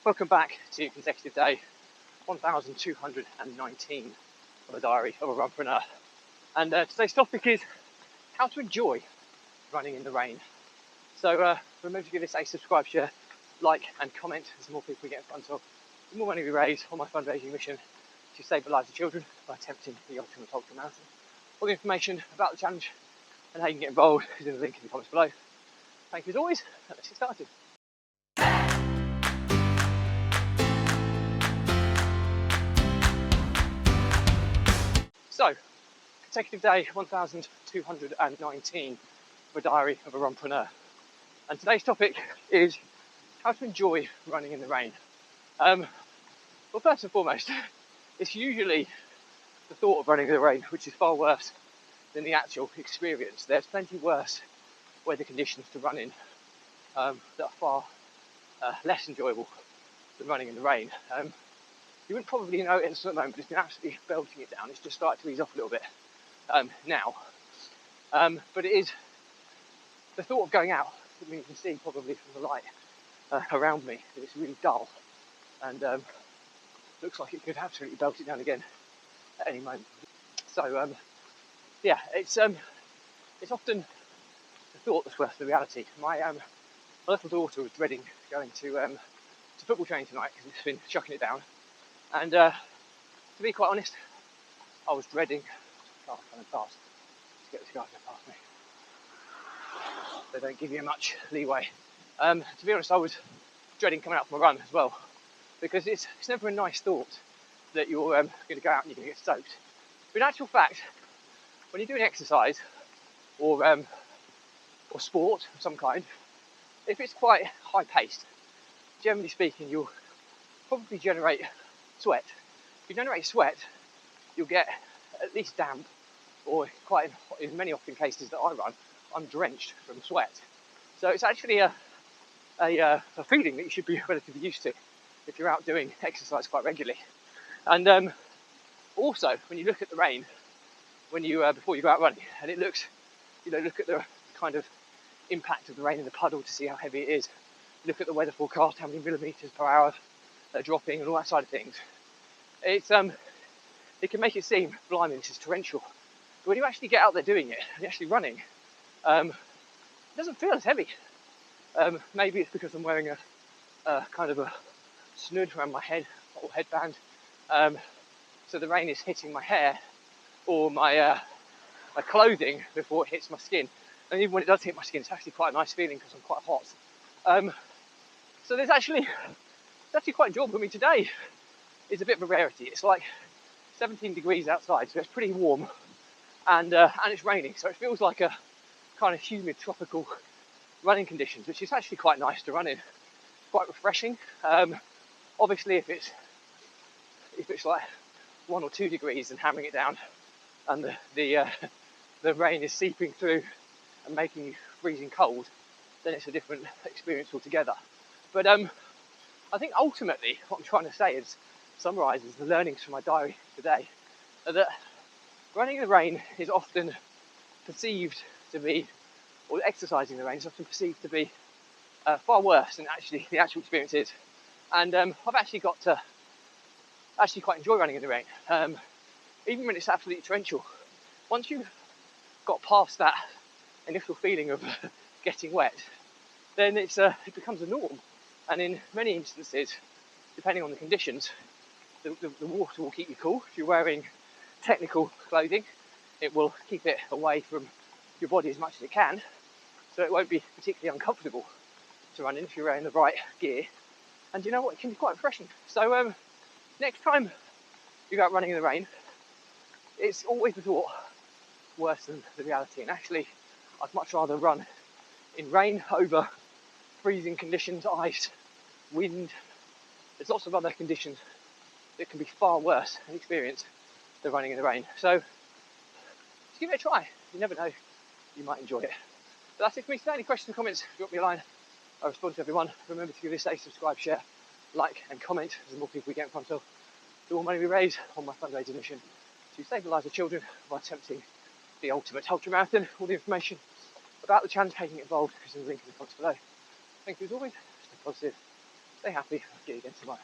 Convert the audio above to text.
Welcome back to consecutive day 1219 of the diary of a runpreneur. And today's topic is how to enjoy running in the rain. So remember to give this a subscribe, share, like and comment as the more people we get in front of, the more money we raise on my fundraising mission to save the lives of children by attempting the ultimate ultra marathon. All the information about the challenge and how you can get involved is in the link in the comments below. Thank you as always, and let's get started. So, consecutive day 1219 of a diary of a runpreneur. And today's topic is how to enjoy running in the rain. Well, first and foremost, it's usually the thought of running in the rain which is far worse than the actual experience. There's plenty worse weather conditions to run in that are far less enjoyable than running in the rain. You wouldn't probably know it at the moment, but it's been absolutely belting it down. It's just started to ease off a little bit now. But it is the thought of going out. I mean, you can see probably from the light around me that it's really dull and looks like it could absolutely belt it down again at any moment. So yeah, it's often the thought that's worse than the reality. My little daughter was dreading going to football training tonight because it's been chucking it down. And to be quite honest, I was dreading cars coming past. Let's get this guy going past me. They don't give you much leeway. To be honest, I was dreading coming out for a run as well, because it's never a nice thought that you're going to go out and you're going to get soaked. But in actual fact, when you're doing exercise or sport of some kind, if it's quite high paced, generally speaking, you'll probably generate sweat. If you generate sweat, you'll get at least damp, or quite in many often cases that I run, I'm drenched from sweat. So it's actually a feeling that you should be relatively used to if you're out doing exercise quite regularly. And also, when you look at the rain, when you before you go out running, and it looks, look at the kind of impact of the rain in the puddle to see how heavy it is. Look at the weather forecast, how many millimetres per hour they're dropping, and all that side of things. It can make it seem, blimey, this is torrential. But when you actually get out there doing it, and you're actually running, it doesn't feel as heavy. Maybe it's because I'm wearing a kind of a snood around my head, or headband, so the rain is hitting my hair or my clothing before it hits my skin. And even when it does hit my skin, it's actually quite a nice feeling because I'm quite hot. So it's actually quite enjoyable. I mean, today is a bit of a rarity. It's like 17 degrees outside, so it's pretty warm, and it's raining, so it feels like a kind of humid tropical running conditions, which is actually quite nice to run in. Quite refreshing. Obviously, if it's like 1 or 2 degrees and hammering it down, and the rain is seeping through and making you freezing cold, then it's a different experience altogether. But I think ultimately what I'm trying to say is summarises the learnings from my diary today, that running in the rain is often perceived to be, or exercising in the rain is often perceived to be far worse than actually the actual experience is. And I've actually got to quite enjoy running in the rain, even when it's absolutely torrential. Once you've got past that initial feeling of getting wet, then it becomes a norm. And in many instances, depending on the conditions, the water will keep you cool. If you're wearing technical clothing, it will keep it away from your body as much as it can, so it won't be particularly uncomfortable to run in if you're wearing the right gear. And you know what, it can be quite refreshing. So next time you go out running in the rain, it's always the thought worse than the reality. And actually, I'd much rather run in rain over freezing conditions, ice, wind. There's lots of other conditions that can be far worse an experience than running in the rain. So just give it a try. You never know, you might enjoy it. But that's it for me today. Any questions or comments, drop me a line. I respond to everyone. Remember to give this a subscribe, share, like and comment as the more people we get in front of, the more money we raise on my fundraising mission to save the lives of children by attempting the ultimate ultra marathon. All the information about the challenge, how you can get involved is in the link in the comments below. Thank you as always. Stay positive. stay happy. I'll get you again tomorrow.